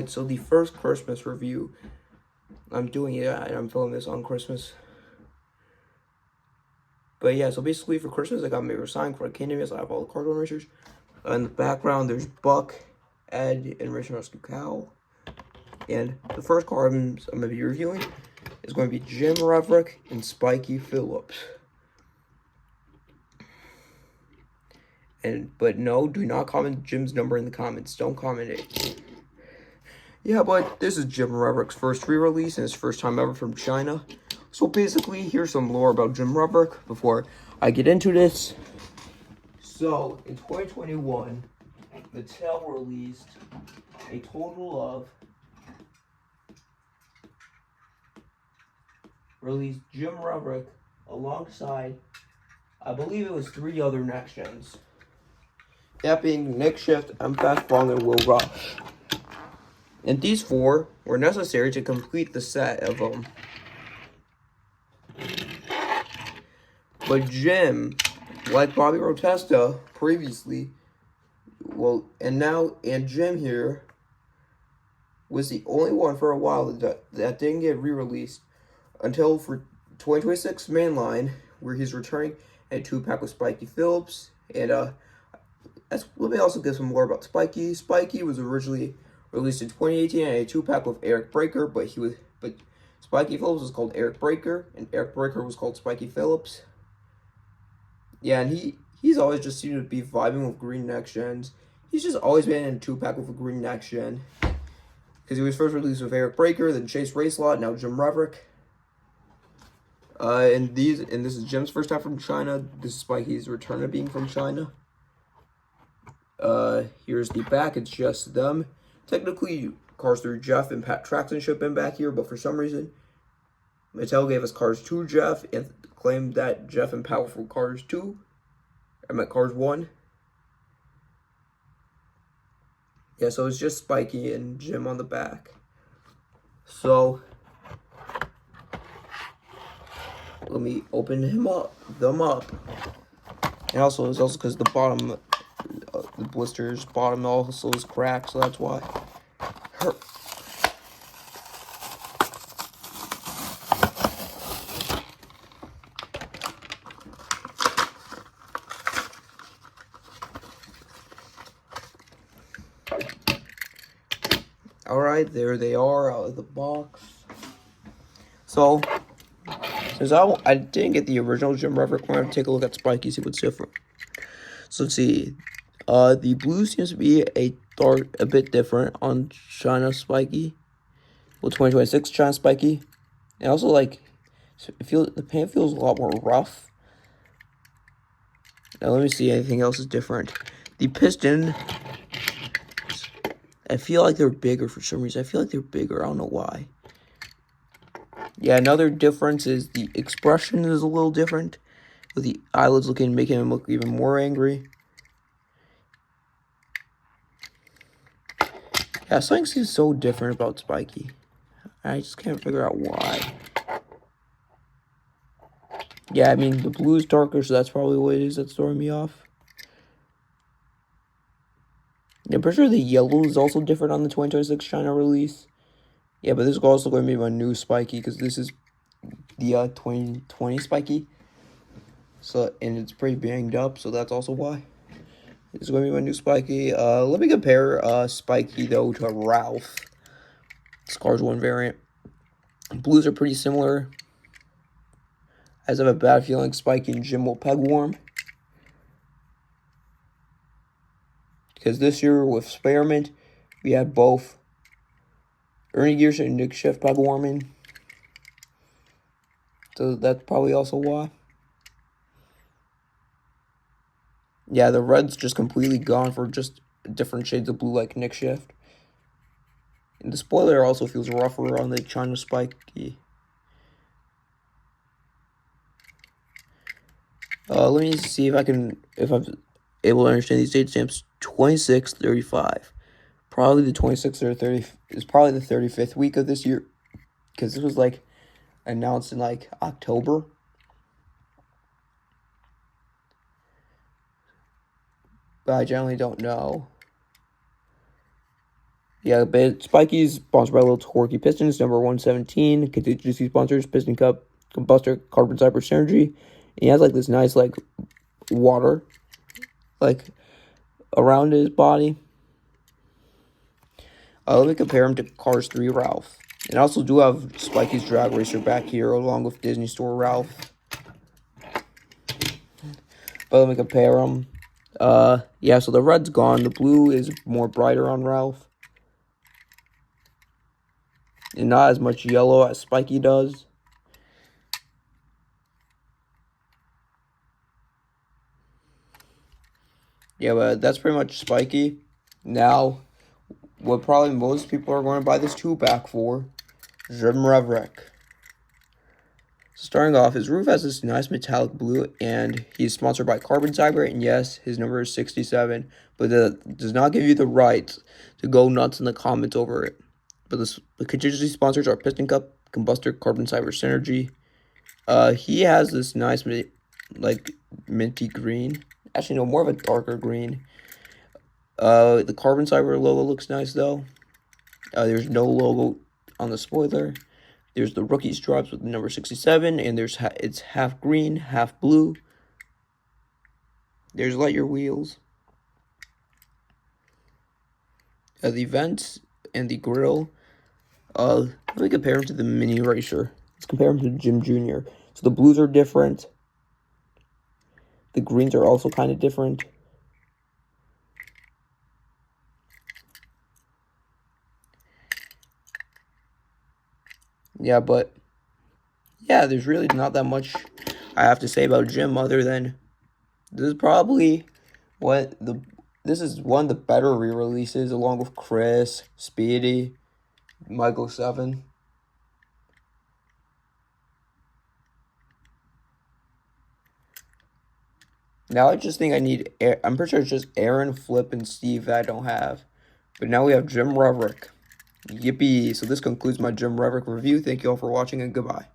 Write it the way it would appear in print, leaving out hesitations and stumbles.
Alright, so the first Christmas review. I'm doing it, and I'm filming this on Christmas. But yeah, so basically for Christmas, I got my favorite sign for the Kingdom. So I have all the cartoon racers. In the background, there's Buck, Ed, and Racing Rescue Cow. And the first card I'm going to be reviewing is going to be Jim Reverick and Spikey Fillups. But no, do not comment Jim's number in the comments. Don't comment it. Yeah, but this is Jim Reverick's first re-release and his first time ever from China. So basically, here's some lore about Jim Reverick before I get into this. So, in 2021, Mattel released a total of Jim Reverick alongside, I believe it was 3 other next gens. That being Nick Shift, M-Fast Bong, and Will Rush. And these 4 were necessary to complete the set of them. But Jim, like Bobby Rotesta previously, and Jim here was the only one for a while that didn't get re-released until for 2026 mainline, where he's returning a 2-pack with Spikey Fillups. And let me also give some more about Spikey. Spikey was originally released in 2018 and a 2-pack with Eric Breaker, but Spikey Fillups was called Eric Breaker, and Eric Breaker was called Spikey Fillups. Yeah, and he's always just seemed to be vibing with green next gens. He's just always been in a 2-pack with a green next gen. Because he was first released with Eric Breaker, then Chase Racelot, now Jim Reverick. And this is Jim's first time from China. This is Spikey's return to being from China. Here's the back. It's just them. Technically, Cars 3 Jeff and Pat Traxton should have been back here, but for some reason, Mattel gave us Cars 2 Jeff and claimed that Jeff and Pat were from Cars 2. I meant Cars 1. Yeah, so it's just Spikey and Jim on the back. So let me open them up. And also, it's also because the bottom, the blister's bottom also is cracked, so that's why. Alright, there they are out of the box. So, since I didn't get the original Jim Reverick, we're going to take a look at Spikey, see what's different. So let's see. The blue seems to be a bit different on China Spikey. Well, 2026 China Spikey. And also, like, the paint feels a lot more rough. Now, let me see anything else is different. The piston, I feel like they're bigger for some reason. I feel like they're bigger. I don't know why. Yeah, another difference is the expression is a little different. With the eyelids making him look even more angry. Yeah, something seems so different about Spikey. I just can't figure out why. Yeah, I mean, the blue is darker, so that's probably what it is that's throwing me off. I'm pretty sure the yellow is also different on the 2026 China release. Yeah, but this is also going to be my new Spikey, because this is the 2020 Spikey. So, and it's pretty banged up, so that's also why. This is going to be my new Spikey. Let me compare Spikey, though, to Ralph. It's Cars 1 variant. Blues are pretty similar. As I have a bad feeling Spikey and Jim will peg warm. Because this year with Spearmint, we had both Ernie Gears and Nick Shift peg warming. So that's probably also why. Yeah, the red's just completely gone for just different shades of blue like Nick Shift. And the spoiler also feels rougher on the China Spikey. Let me see if I'm able to understand these date stamps. 2635. Probably the 26th or 30 is probably the 35th week of this year. Because this was like announced in like October. But I generally don't know. Yeah, but Spikey's sponsored by Little Torquey Pistons, number 117. Contingency sponsors, Piston Cup, Combustor, Carbon Cyber Synergy. And he has like this nice like water like around his body. Let me compare him to Cars 3 Ralph. And I also do have Spikey's Drag Racer back here along with Disney Store Ralph. But let me compare them. Yeah, so the red's gone. The blue is more brighter on Ralph. And not as much yellow as Spikey does. Yeah, but that's pretty much Spikey. Now, what probably most people are going to buy this 2-pack for, Reverick. Starting off, his roof has this nice metallic blue, and he's sponsored by Carbon Cyber, and yes, his number is 67, but that does not give you the right to go nuts in the comments over it. But the contingency sponsors are Piston Cup, Combustor, Carbon Cyber Synergy. He has this nice, like, minty green. Actually, no, more of a darker green. The Carbon Cyber logo looks nice, though. There's no logo on the spoiler. There's the rookie stripes with the number 67, and it's half green, half blue. There's Light Your Wheels. The vents and the grill. Let me compare them to the Mini Racer. Let's compare them to Jim Jr. So the blues are different. The greens are also kind of different. Yeah, but yeah, there's really not that much I have to say about Jim other than this is probably this is one of the better re-releases along with Chris, Speedy, Michael 7. Now I just think I need I'm pretty sure it's just Aaron, Flip, and Steve that I don't have. But now we have Jim Reverick. Yippee! So this concludes my Jim Reverick review. Thank you all for watching and goodbye.